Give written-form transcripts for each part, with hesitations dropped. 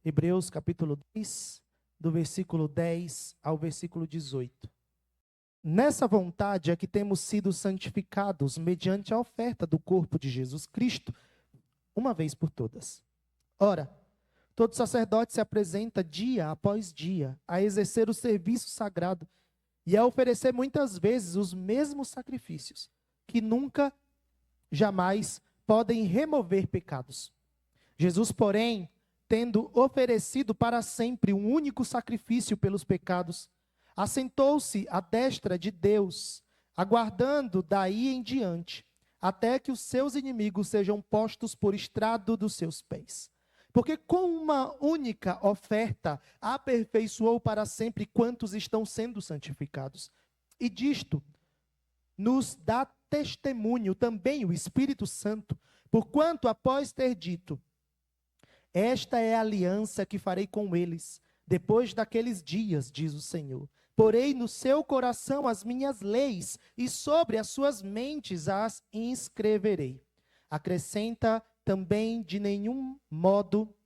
Hebreus capítulo 10, do versículo 10 ao versículo 18. Nessa vontade é que temos sido santificados mediante a oferta do corpo de Jesus Cristo, uma vez por todas. Ora, todo sacerdote se apresenta dia após dia a exercer o serviço sagrado e a oferecer muitas vezes os mesmos sacrifícios, que nunca, jamais podem remover pecados. Jesus, porém, tendo oferecido para sempre um único sacrifício pelos pecados, assentou-se à destra de Deus, aguardando daí em diante, até que os seus inimigos sejam postos por estrado dos seus pés. Porque com uma única oferta aperfeiçoou para sempre quantos estão sendo santificados. E disto nos dá testemunho também o Espírito Santo, porquanto após ter dito: esta é a aliança que farei com eles, depois daqueles dias, diz o Senhor. Porei no seu coração as minhas leis, e sobre as suas mentes as inscreverei. Acrescenta também de nenhum modo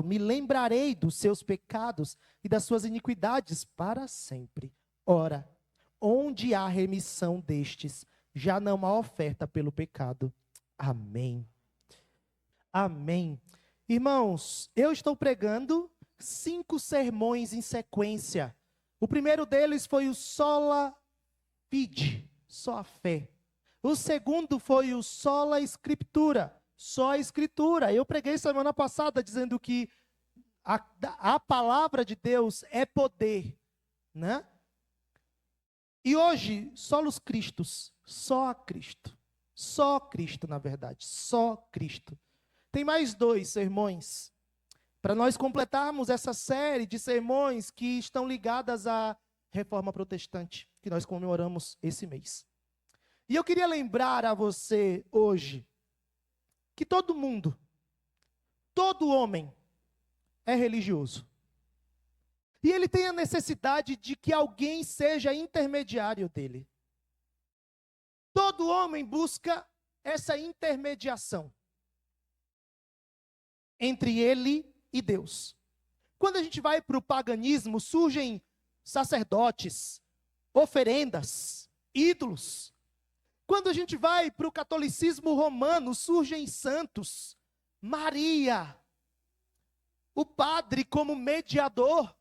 me lembrarei dos seus pecados e das suas iniquidades para sempre. Ora, onde há remissão destes, já não há oferta pelo pecado. Amém. Amém. Irmãos, eu estou pregando 5 sermões em sequência. O primeiro deles foi o Sola Fide, só a fé. O segundo foi o Sola Scriptura, só a escritura. Eu preguei semana passada dizendo que a palavra de Deus é poder, né? E hoje, solos Cristos, só a Cristo. Só Cristo, na verdade, só Cristo. Tem mais 2 sermões, para nós completarmos essa série de sermões que estão ligadas à Reforma Protestante, que nós comemoramos esse mês. E eu queria lembrar a você hoje, que todo mundo, todo homem é religioso. E ele tem a necessidade de que alguém seja intermediário dele. Todo homem busca essa intermediação entre ele e Deus. Quando a gente vai para o paganismo, surgem sacerdotes, oferendas, ídolos. Quando a gente vai para o catolicismo romano, surgem santos, Maria, o padre como mediador.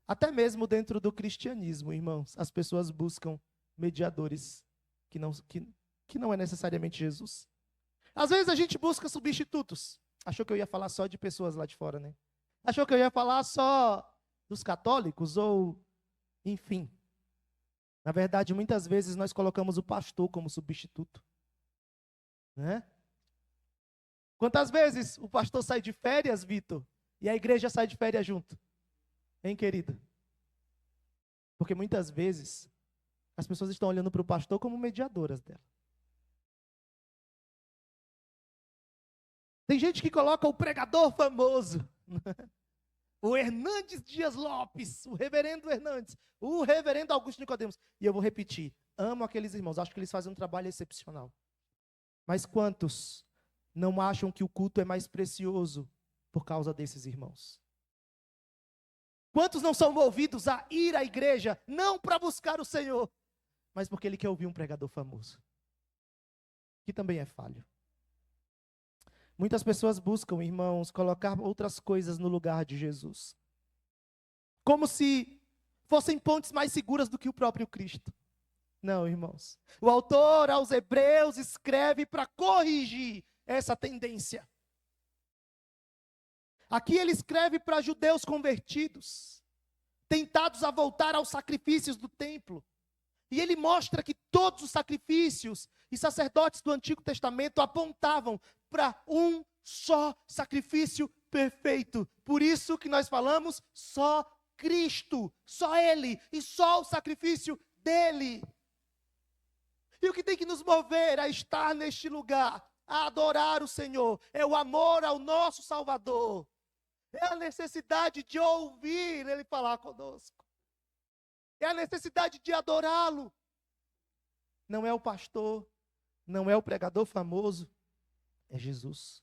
Até mesmo dentro do cristianismo, irmãos, as pessoas buscam mediadores que não é necessariamente Jesus. Às vezes a gente busca substitutos. Achou que eu ia falar só de pessoas lá de fora, né? Achou que eu ia falar só dos católicos ou, enfim. Na verdade, muitas vezes nós colocamos o pastor como substituto, né? Quantas vezes o pastor sai de férias, Vitor, e a igreja sai de férias junto? Hein, querida? Porque muitas vezes as pessoas estão olhando para o pastor como mediadoras dela. Tem gente que coloca o pregador famoso, o Hernandes Dias Lopes, o reverendo Hernandes, o reverendo Augusto Nicodemos. E eu vou repetir, amo aqueles irmãos, acho que eles fazem um trabalho excepcional. Mas quantos não acham que o culto é mais precioso por causa desses irmãos? Quantos não são movidos a ir à igreja, não para buscar o Senhor, mas porque ele quer ouvir um pregador famoso, que também é falho? Muitas pessoas buscam, irmãos, colocar outras coisas no lugar de Jesus, como se fossem pontes mais seguras do que o próprio Cristo. Não, irmãos. O autor aos Hebreus escreve para corrigir essa tendência. Aqui ele escreve para judeus convertidos, tentados a voltar aos sacrifícios do templo. E ele mostra que todos os sacrifícios e sacerdotes do Antigo Testamento apontavam para um só sacrifício perfeito. Por isso que nós falamos só Cristo, só Ele e só o sacrifício dEle. E o que tem que nos mover a estar neste lugar, a adorar o Senhor, é o amor ao nosso Salvador. É a necessidade de ouvir Ele falar conosco. É a necessidade de adorá-lo. Não é o pastor, não é o pregador famoso, é Jesus.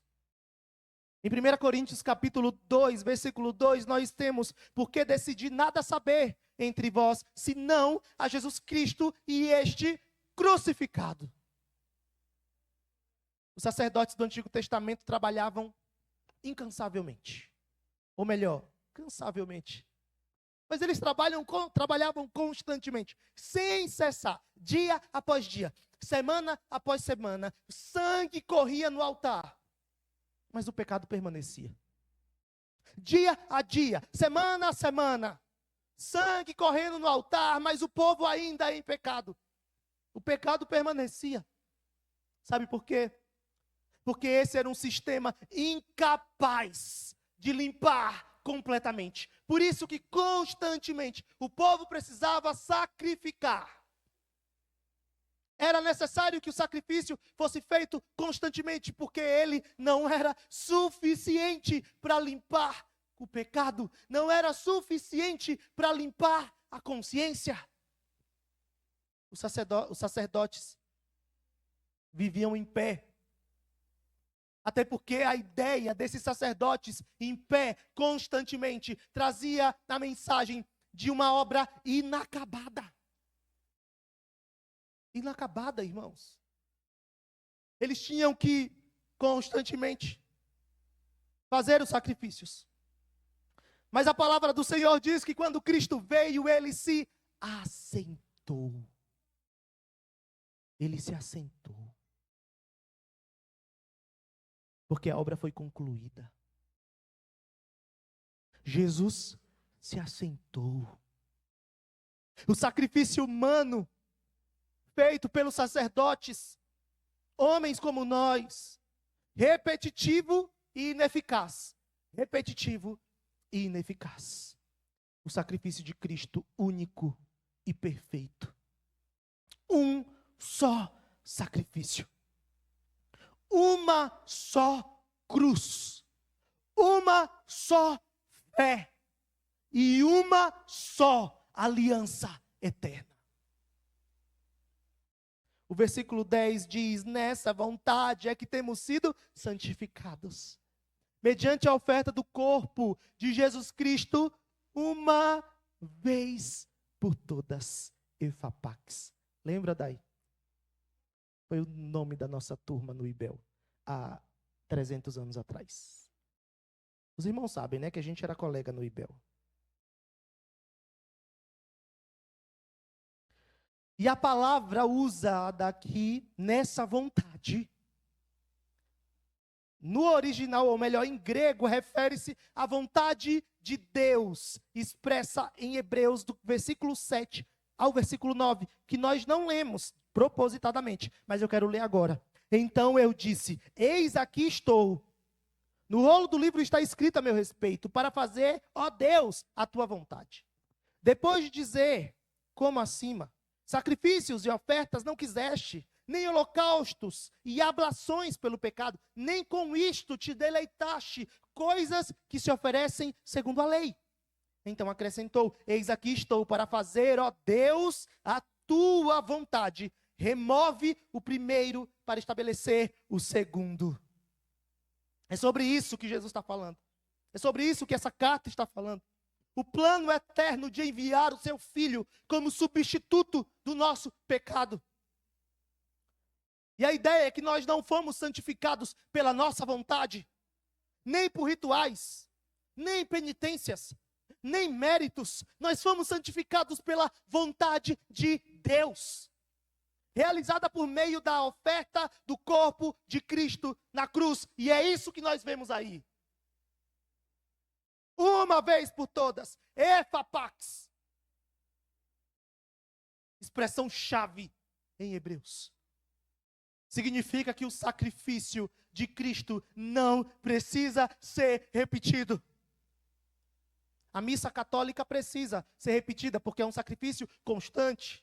Em 1 Coríntios capítulo 2, versículo 2, nós temos: porque decidi nada saber entre vós, senão a Jesus Cristo e este crucificado. Os sacerdotes do Antigo Testamento trabalhavam incansavelmente. Ou melhor, cansavelmente. Mas eles trabalhavam constantemente, sem cessar, dia após dia, semana após semana. Sangue corria no altar, mas o pecado permanecia. Dia a dia, semana a semana, sangue correndo no altar, mas o povo ainda em pecado. O pecado permanecia. Sabe por quê? Porque esse era um sistema incapaz de limpar completamente. Por isso que constantemente o povo precisava sacrificar. Era necessário que o sacrifício fosse feito constantemente, porque ele não era suficiente para limpar o pecado, não era suficiente para limpar a consciência. Os sacerdotes viviam em pé. Até porque a ideia desses sacerdotes em pé constantemente trazia a mensagem de uma obra inacabada. Inacabada, irmãos. Eles tinham que constantemente fazer os sacrifícios. Mas a palavra do Senhor diz que quando Cristo veio, ele se assentou. Ele se assentou. Porque a obra foi concluída. Jesus se assentou. O sacrifício humano, feito pelos sacerdotes, homens como nós, repetitivo e ineficaz. Repetitivo e ineficaz. O sacrifício de Cristo, único e perfeito. Um só sacrifício. Uma só cruz, uma só fé e uma só aliança eterna. O versículo 10 diz: nessa vontade é que temos sido santificados, mediante a oferta do corpo de Jesus Cristo, uma vez por todas. Efapax. Lembra daí? Foi o nome da nossa turma no IBEL, há 300 anos atrás. Os irmãos sabem, né, que a gente era colega no IBEL. E a palavra usada aqui, nessa vontade, no original, ou melhor, em grego, refere-se à vontade de Deus, expressa em Hebreus, do versículo 7 ao versículo 9, que nós não lemos propositadamente, mas eu quero ler agora. Então eu disse: eis aqui estou. No rolo do livro está escrito a meu respeito, para fazer, ó Deus, a tua vontade. Depois de dizer, como acima, sacrifícios e ofertas não quiseste, nem holocaustos e ablações pelo pecado, nem com isto te deleitaste, coisas que se oferecem segundo a lei. Então acrescentou: eis aqui estou para fazer, ó Deus, a tua vontade. Remove o primeiro para estabelecer o segundo. É sobre isso que Jesus está falando. É sobre isso que essa carta está falando. O plano eterno de enviar o seu Filho como substituto do nosso pecado. E a ideia é que nós não fomos santificados pela nossa vontade, nem por rituais, nem penitências, nem méritos. Nós fomos santificados pela vontade de Deus, realizada por meio da oferta do corpo de Cristo na cruz. E é isso que nós vemos aí. Uma vez por todas, efapax. Expressão chave em Hebreus. Significa que o sacrifício de Cristo não precisa ser repetido. A missa católica precisa ser repetida porque é um sacrifício constante.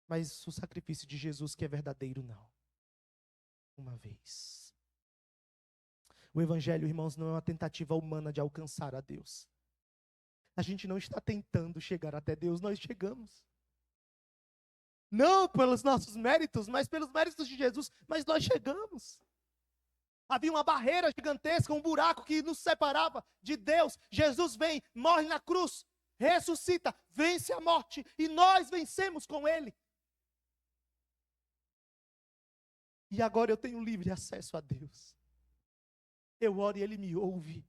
Mas o sacrifício de Jesus, que é verdadeiro, não. Uma vez. O evangelho, irmãos, não é uma tentativa humana de alcançar a Deus. A gente não está tentando chegar até Deus, nós chegamos. Não pelos nossos méritos, mas pelos méritos de Jesus, mas nós chegamos. Havia uma barreira gigantesca, um buraco que nos separava de Deus. Jesus vem, morre na cruz, ressuscita, vence a morte e nós vencemos com Ele. E agora eu tenho livre acesso a Deus. Eu oro e Ele me ouve.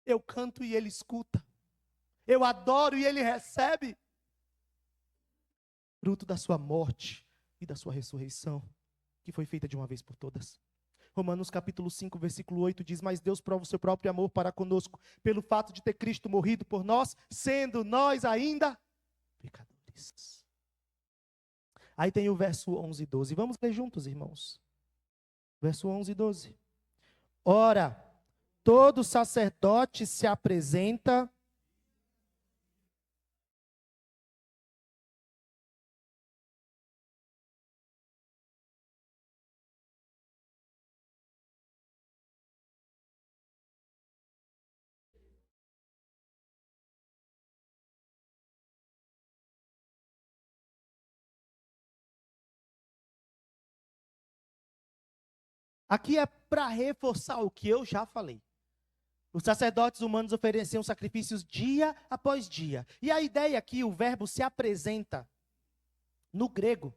Eu canto e Ele escuta. Eu adoro e Ele recebe. Fruto da sua morte e da sua ressurreição, que foi feita de uma vez por todas. Romanos capítulo 5, versículo 8 diz: mas Deus prova o seu próprio amor para conosco, pelo fato de ter Cristo morrido por nós, sendo nós ainda pecadores. Aí tem o verso 11 e 12. Vamos ler juntos, irmãos. Verso 11 e 12. Ora, todo sacerdote se apresenta aqui é para reforçar o que eu já falei. Os sacerdotes humanos ofereciam sacrifícios dia após dia. E a ideia aqui, o verbo se apresenta, no grego,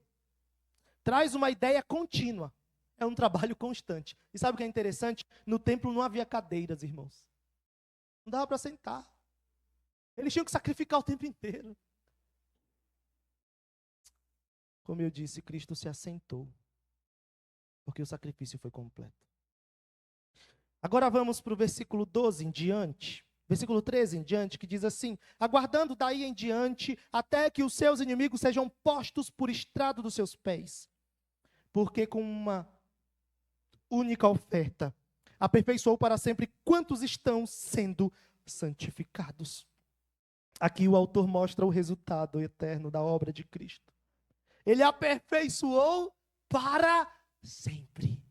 traz uma ideia contínua. É um trabalho constante. E sabe o que é interessante? No templo não havia cadeiras, irmãos. Não dava para sentar. Eles tinham que sacrificar o tempo inteiro. Como eu disse, Cristo se assentou, porque o sacrifício foi completo. Agora vamos para o versículo 12 em diante, versículo 13 em diante, que diz assim: aguardando daí em diante, até que os seus inimigos sejam postos por estrado dos seus pés. Porque com uma única oferta, aperfeiçoou para sempre quantos estão sendo santificados. Aqui o autor mostra o resultado eterno da obra de Cristo. Ele aperfeiçoou para sempre.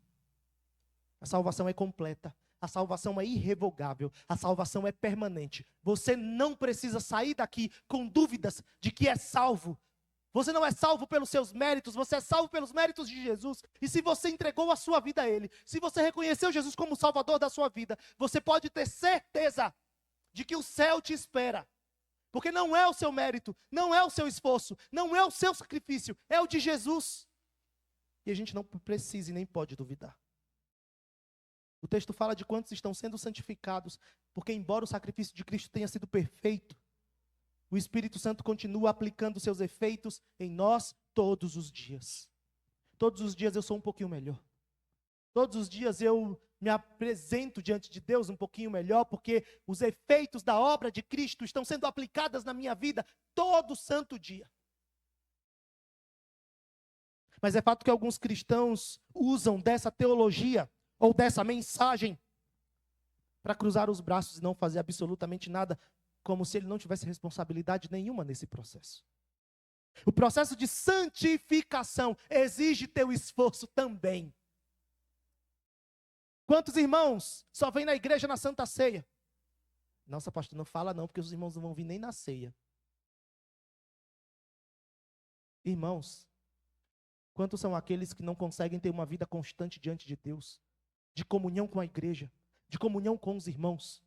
A salvação é completa, a salvação é irrevogável, a salvação é permanente. Você não precisa sair daqui com dúvidas de que é salvo. Você não é salvo pelos seus méritos, você é salvo pelos méritos de Jesus. E se você entregou a sua vida a Ele, se você reconheceu Jesus como o Salvador da sua vida, você pode ter certeza de que o céu te espera. Porque não é o seu mérito, não é o seu esforço, não é o seu sacrifício, é o de Jesus. E a gente não precisa e nem pode duvidar. O texto fala de quantos estão sendo santificados, porque embora o sacrifício de Cristo tenha sido perfeito, o Espírito Santo continua aplicando seus efeitos em nós todos os dias. Todos os dias eu sou um pouquinho melhor. Todos os dias eu me apresento diante de Deus um pouquinho melhor, porque os efeitos da obra de Cristo estão sendo aplicadas na minha vida todo santo dia. Mas é fato que alguns cristãos usam dessa teologia ou dessa mensagem para cruzar os braços e não fazer absolutamente nada, como se ele não tivesse responsabilidade nenhuma nesse processo. O processo de santificação exige teu esforço também. Quantos irmãos só vêm na igreja na Santa Ceia? Nossa, pastor, não fala não, porque os irmãos não vão vir nem na ceia. Irmãos, quantos são aqueles que não conseguem ter uma vida constante diante de Deus, de comunhão com a igreja, de comunhão com os irmãos?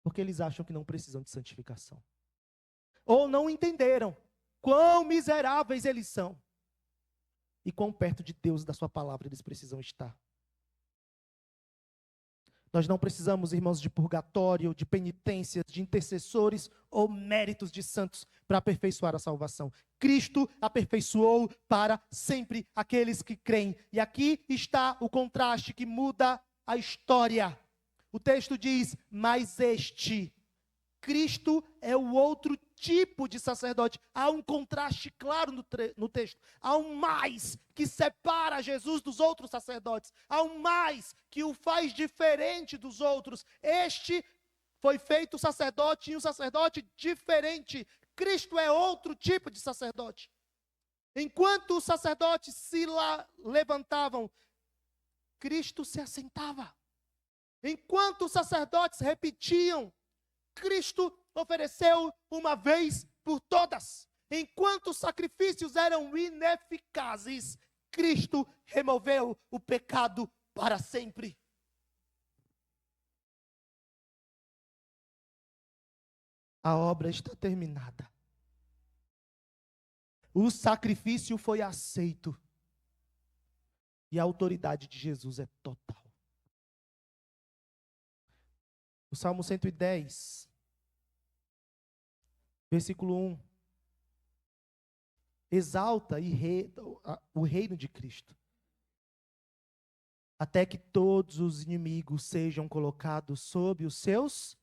Porque eles acham que não precisam de santificação. Ou não entenderam quão miseráveis eles são e quão perto de Deus e da sua palavra eles precisam estar. Nós não precisamos, irmãos, de purgatório, de penitências, de intercessores ou méritos de santos para aperfeiçoar a salvação. Cristo aperfeiçoou para sempre aqueles que creem. E aqui está o contraste que muda a história. O texto diz: mas este, Cristo é o outro tipo de sacerdote. Há um contraste claro no texto. Há um mais que separa Jesus dos outros sacerdotes. Há um mais que o faz diferente dos outros. Este foi feito sacerdote e um sacerdote diferente. Cristo é outro tipo de sacerdote. Enquanto os sacerdotes se levantavam, Cristo se assentava. Enquanto os sacerdotes repetiam, Cristo ofereceu uma vez por todas. Enquanto os sacrifícios eram ineficazes, Cristo removeu o pecado para sempre. A obra está terminada. O sacrifício foi aceito. E a autoridade de Jesus é total. O Salmo 110, versículo 1. Exalta o reino de Cristo, até que todos os inimigos sejam colocados sob os seus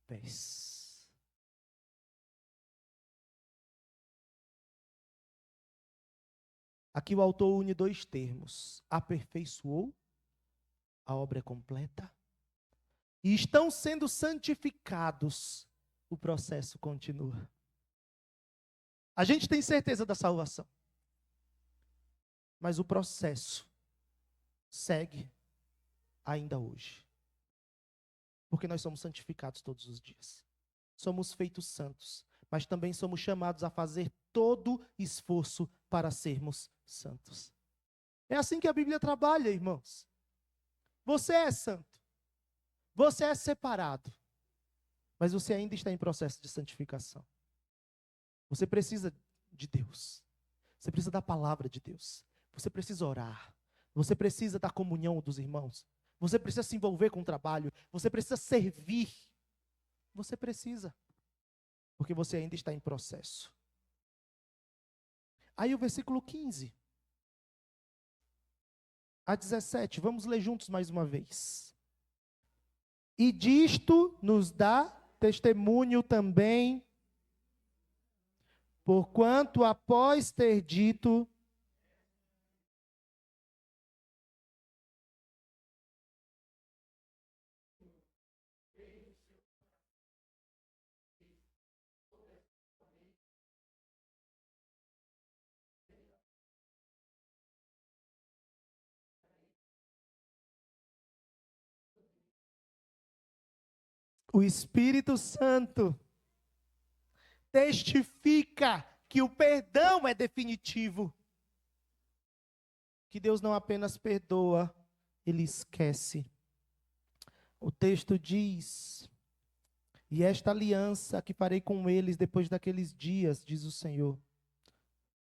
pés. Aqui o autor une dois termos: aperfeiçoou, a obra é completa, e estão sendo santificados, o processo continua. A gente tem certeza da salvação, mas o processo segue ainda hoje. Porque nós somos santificados todos os dias. Somos feitos santos, mas também somos chamados a fazer todo esforço para sermos santos. É assim que a Bíblia trabalha, irmãos. Você é santo. Você é separado. Mas você ainda está em processo de santificação. Você precisa de Deus. Você precisa da palavra de Deus. Você precisa orar. Você precisa da comunhão dos irmãos. Você precisa se envolver com o trabalho. Você precisa servir. Você precisa. Porque você ainda está em processo. Aí o versículo 15 a 17. Vamos ler juntos mais uma vez. E disto nos dá testemunho também, porquanto após ter dito: o Espírito Santo testifica que o perdão é definitivo. Que Deus não apenas perdoa, Ele esquece. O texto diz: e esta aliança que farei com eles depois daqueles dias, diz o Senhor,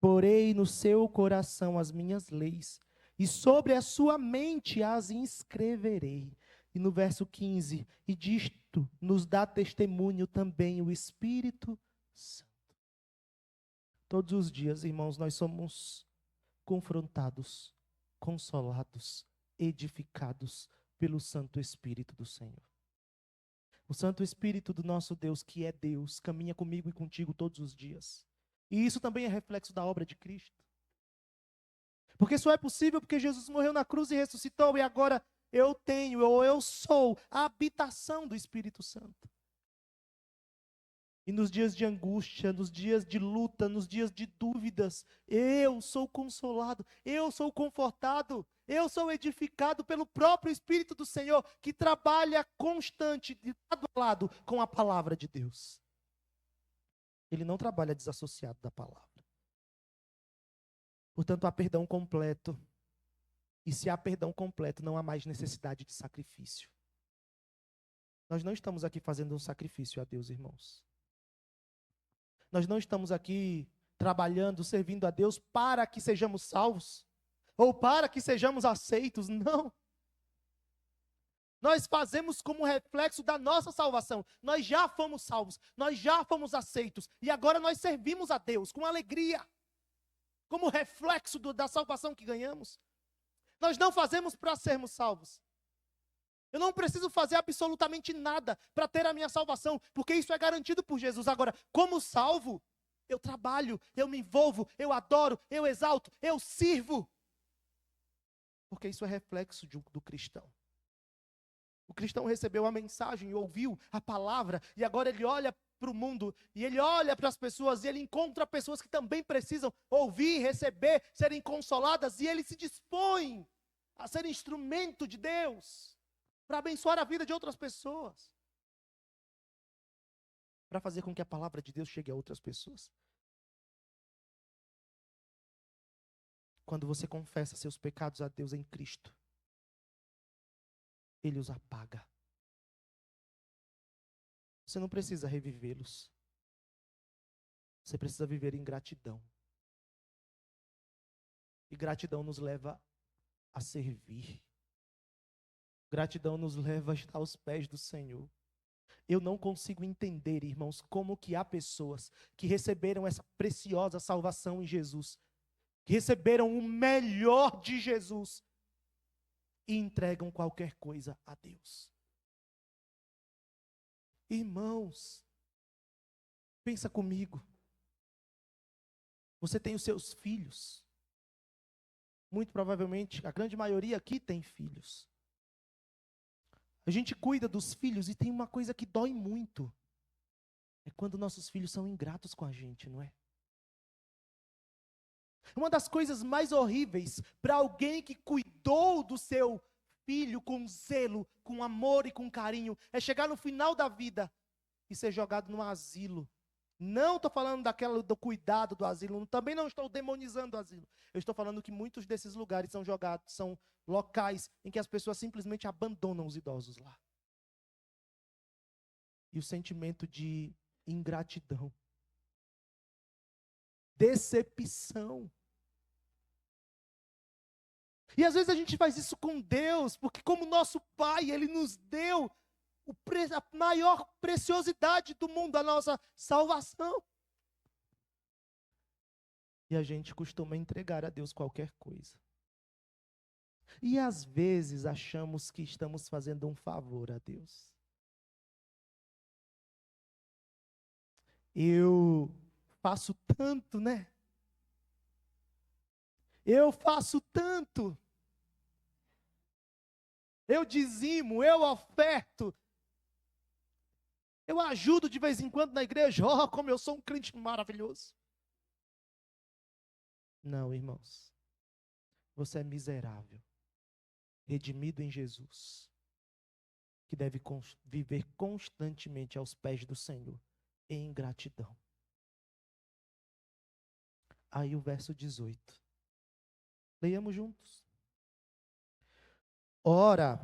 porei no seu coração as minhas leis, e sobre a sua mente as inscreverei. E no verso 15, e disto nos dá testemunho também o Espírito Santo. Todos os dias, irmãos, nós somos confrontados, consolados, edificados pelo Santo Espírito do Senhor. O Santo Espírito do nosso Deus, que é Deus, caminha comigo e contigo todos os dias. E isso também é reflexo da obra de Cristo. Porque só é possível porque Jesus morreu na cruz e ressuscitou, e agora eu tenho, ou eu sou, a habitação do Espírito Santo. E nos dias de angústia, nos dias de luta, nos dias de dúvidas, eu sou consolado, eu sou confortado, eu sou edificado pelo próprio Espírito do Senhor, que trabalha constante, de lado a lado, com a palavra de Deus. Ele não trabalha desassociado da palavra. Portanto, há perdão completo. E se há perdão completo, não há mais necessidade de sacrifício. Nós não estamos aqui fazendo um sacrifício a Deus, irmãos. Nós não estamos aqui trabalhando, servindo a Deus para que sejamos salvos, ou para que sejamos aceitos, não. Nós fazemos como reflexo da nossa salvação. Nós já fomos salvos, nós já fomos aceitos, e agora nós servimos a Deus com alegria, como reflexo da salvação que ganhamos. Nós não fazemos para sermos salvos. Eu não preciso fazer absolutamente nada para ter a minha salvação, porque isso é garantido por Jesus. Agora, como salvo, eu trabalho, eu me envolvo, eu adoro, eu exalto, eu sirvo. Porque isso é reflexo do cristão. O cristão recebeu a mensagem, ouviu a palavra, e agora ele olha para o mundo, e ele olha para as pessoas, e ele encontra pessoas que também precisam ouvir, receber, serem consoladas, e ele se dispõe a ser instrumento de Deus, para abençoar a vida de outras pessoas, para fazer com que a palavra de Deus chegue a outras pessoas. Quando você confessa seus pecados a Deus em Cristo, Ele os apaga. Você não precisa revivê-los. Você precisa viver em gratidão. E gratidão nos leva a servir. Gratidão nos leva a estar aos pés do Senhor. Eu não consigo entender, irmãos, como que há pessoas que receberam essa preciosa salvação em Jesus, que receberam o melhor de Jesus e entregam qualquer coisa a Deus. Irmãos, pensa comigo. Você tem os seus filhos. Muito provavelmente, a grande maioria aqui tem filhos. A gente cuida dos filhos e tem uma coisa que dói muito. É quando nossos filhos são ingratos com a gente, não é? Uma das coisas mais horríveis para alguém que cuidou do seu filho com zelo, com amor e com carinho, é chegar no final da vida e ser jogado no asilo. Não estou falando do cuidado do asilo, também não estou demonizando o asilo. Eu estou falando que muitos desses lugares são locais em que as pessoas simplesmente abandonam os idosos lá. E o sentimento de ingratidão, decepção. E às vezes a gente faz isso com Deus, porque como nosso Pai, Ele nos deu a maior preciosidade do mundo, a nossa salvação. E a gente costuma entregar a Deus qualquer coisa. E às vezes achamos que estamos fazendo um favor a Deus. Eu faço tanto, né? Eu faço tanto. Eu dizimo, eu oferto. Eu ajudo de vez em quando na igreja. Oh, como eu sou um crente maravilhoso. Não, irmãos. Você é miserável, redimido em Jesus, que deve viver constantemente aos pés do Senhor, em gratidão. Aí o verso 18. Leiamos juntos. Ora,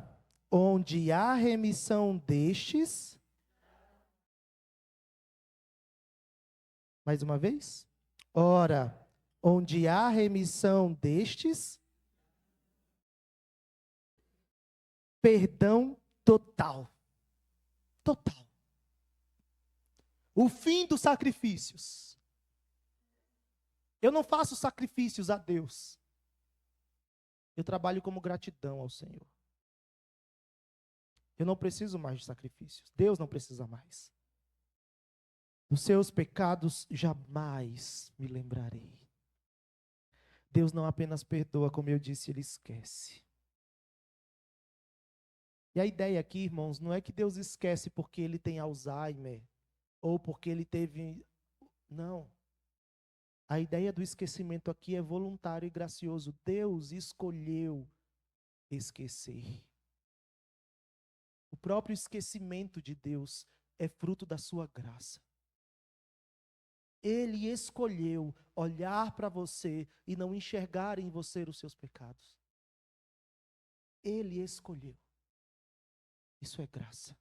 onde há remissão destes... Mais uma vez. Ora, onde há remissão destes, perdão total. Total. O fim dos sacrifícios. Eu não faço sacrifícios a Deus. Eu trabalho como gratidão ao Senhor. Eu não preciso mais de sacrifícios. Deus não precisa mais. Dos seus pecados jamais me lembrarei. Deus não apenas perdoa, como eu disse, Ele esquece. E a ideia aqui, irmãos, não é que Deus esquece porque Ele tem Alzheimer, ou porque Ele teve... Não. A ideia do esquecimento aqui é voluntário e gracioso. Deus escolheu esquecer. O próprio esquecimento de Deus é fruto da sua graça. Ele escolheu olhar para você e não enxergar em você os seus pecados. Ele escolheu. Isso é graça.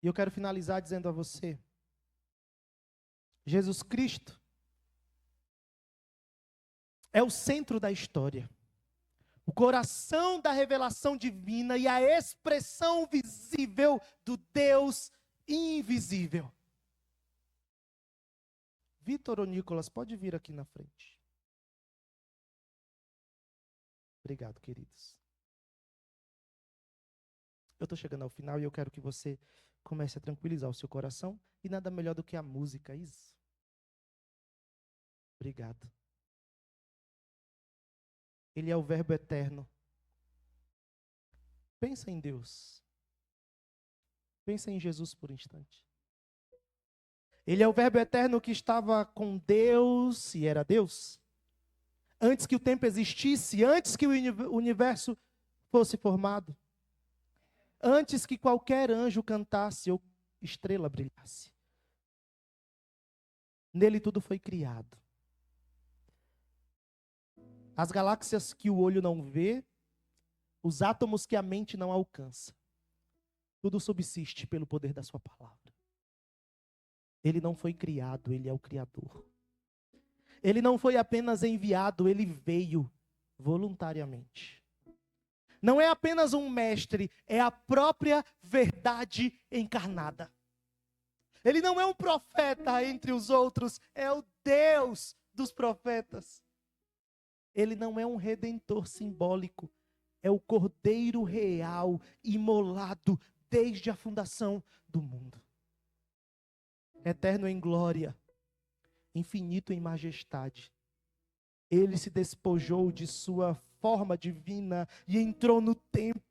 E eu quero finalizar dizendo a você, Jesus Cristo é o centro da história. O coração da revelação divina e a expressão visível do Deus invisível. Vitor ou Nicolas, pode vir aqui na frente. Obrigado, queridos. Eu estou chegando ao final e eu quero que você comece a tranquilizar o seu coração. E nada melhor do que a música, isso. Obrigado. Ele é o Verbo eterno. Pensa em Deus. Pensa em Jesus por um instante. Ele é o Verbo eterno que estava com Deus e era Deus. Antes que o tempo existisse, antes que o universo fosse formado. Antes que qualquer anjo cantasse ou estrela brilhasse. Nele tudo foi criado. As galáxias que o olho não vê, os átomos que a mente não alcança. Tudo subsiste pelo poder da sua palavra. Ele não foi criado, ele é o Criador. Ele não foi apenas enviado, ele veio voluntariamente. Não é apenas um mestre, é a própria verdade encarnada. Ele não é um profeta entre os outros, é o Deus dos profetas. Ele não é um redentor simbólico, é o Cordeiro real, imolado desde a fundação do mundo. Eterno em glória, infinito em majestade. Ele se despojou de sua forma divina e entrou no tempo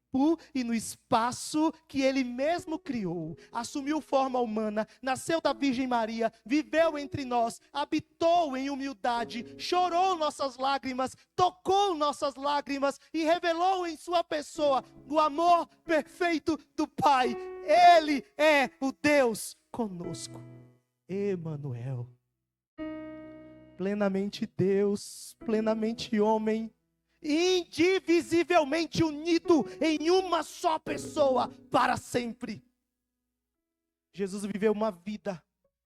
e no espaço que ele mesmo criou. Assumiu forma humana, nasceu da Virgem Maria, viveu entre nós, habitou em humildade, chorou nossas lágrimas, tocou nossas lágrimas e revelou em sua pessoa o amor perfeito do Pai. Ele é o Deus conosco. Emanuel. Plenamente Deus, plenamente homem, indivisivelmente unido em uma só pessoa para sempre. Jesus viveu uma vida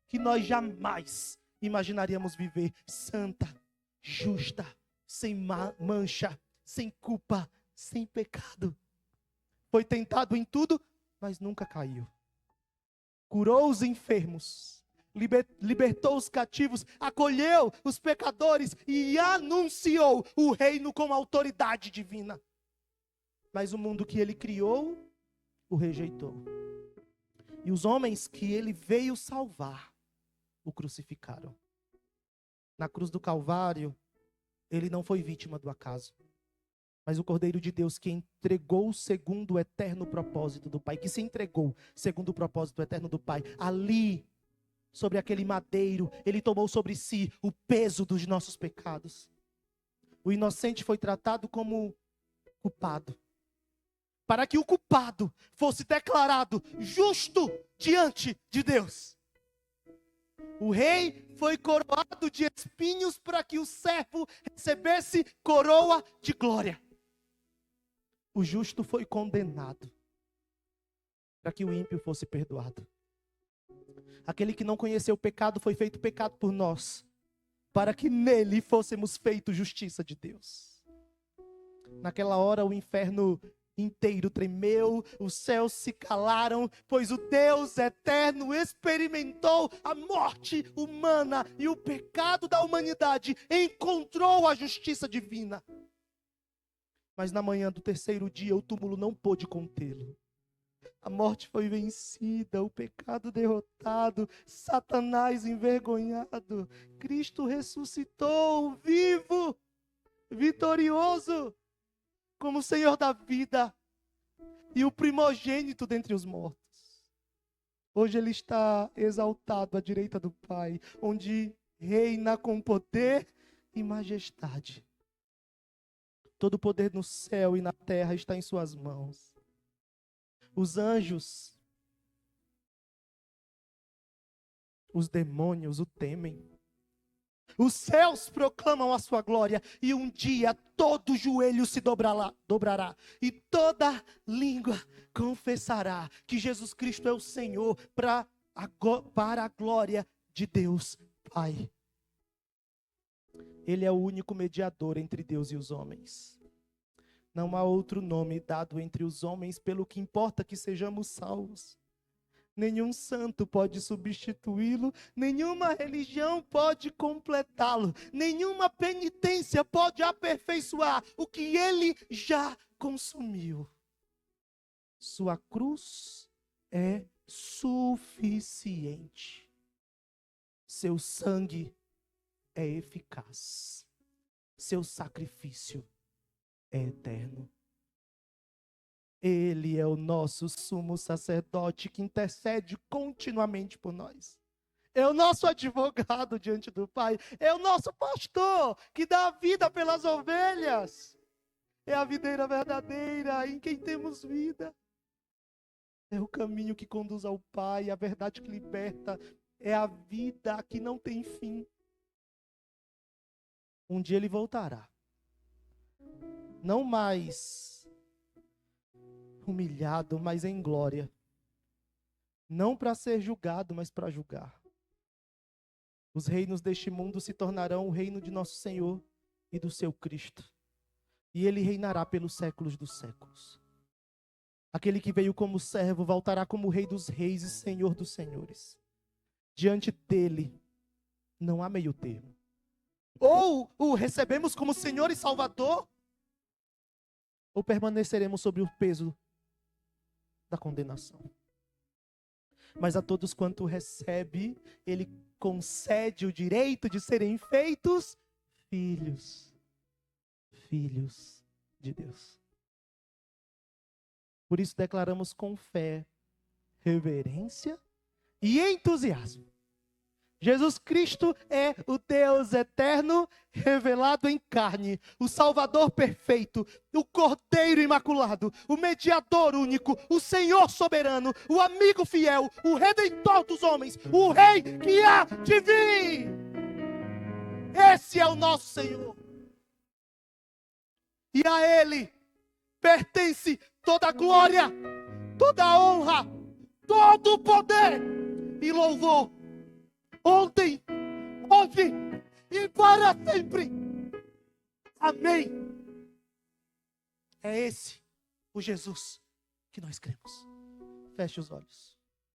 que nós jamais imaginaríamos viver, santa, justa, sem mancha, sem culpa, sem pecado. Foi tentado em tudo, mas nunca caiu. Curou os enfermos, libertou os cativos, acolheu os pecadores e anunciou o reino com autoridade divina. Mas o mundo que ele criou, o rejeitou. E os homens que ele veio salvar, o crucificaram. Na cruz do Calvário, ele não foi vítima do acaso, mas o Cordeiro de Deus que entregou segundo o eterno propósito do Pai, que se entregou segundo o propósito eterno do Pai. Ali, sobre aquele madeiro, ele tomou sobre si o peso dos nossos pecados. O inocente foi tratado como culpado, para que o culpado fosse declarado justo diante de Deus. O rei foi coroado de espinhos para que o servo recebesse coroa de glória. O justo foi condenado para que o ímpio fosse perdoado. Aquele que não conheceu o pecado foi feito pecado por nós, para que nele fôssemos feitos justiça de Deus. Naquela hora o inferno inteiro tremeu, os céus se calaram, pois o Deus eterno experimentou a morte humana e o pecado da humanidade, encontrou a justiça divina. Mas na manhã do terceiro dia o túmulo não pôde contê-lo. A morte foi vencida, o pecado derrotado, Satanás envergonhado. Cristo ressuscitou, vivo, vitorioso, como Senhor da vida e o primogênito dentre os mortos. Hoje ele está exaltado à direita do Pai, onde reina com poder e majestade. Todo o poder no céu e na terra está em suas mãos. Os anjos, os demônios o temem. Os céus proclamam a sua glória e um dia todo joelho se dobrará e toda língua confessará que Jesus Cristo é o Senhor para a glória de Deus Pai. Ele é o único mediador entre Deus e os homens. Não há outro nome dado entre os homens pelo que importa que sejamos salvos. Nenhum santo pode substituí-lo, nenhuma religião pode completá-lo, nenhuma penitência pode aperfeiçoar o que ele já consumiu. Sua cruz é suficiente. Seu sangue é eficaz. Seu sacrifício é eterno. Ele é o nosso sumo sacerdote que intercede continuamente por nós. É o nosso advogado diante do Pai. É o nosso pastor que dá a vida pelas ovelhas. É a videira verdadeira em quem temos vida. É o caminho que conduz ao Pai, a verdade que liberta. é a vida que não tem fim. Um dia ele voltará. Não mais humilhado, mas em glória. Não para ser julgado, mas para julgar. Os reinos deste mundo se tornarão o reino de nosso Senhor e do seu Cristo. E ele reinará pelos séculos dos séculos. Aquele que veio como servo voltará como Rei dos reis e Senhor dos senhores. Diante dele não há meio termo. Ou o recebemos como Senhor e Salvador, ou permaneceremos sob o peso da condenação. Mas a todos quanto recebe, ele concede o direito de serem feitos filhos de Deus. Por isso declaramos com fé, reverência e entusiasmo. Jesus Cristo é o Deus eterno revelado em carne, o Salvador perfeito, o Cordeiro imaculado, o mediador único, o Senhor soberano, o amigo fiel, o Redentor dos homens, o Rei que há de vir. Esse é o nosso Senhor. E a Ele pertence toda a glória, toda a honra, todo o poder e louvor. Ontem, hoje e para sempre. Amém. É esse o Jesus que nós cremos. Feche os olhos.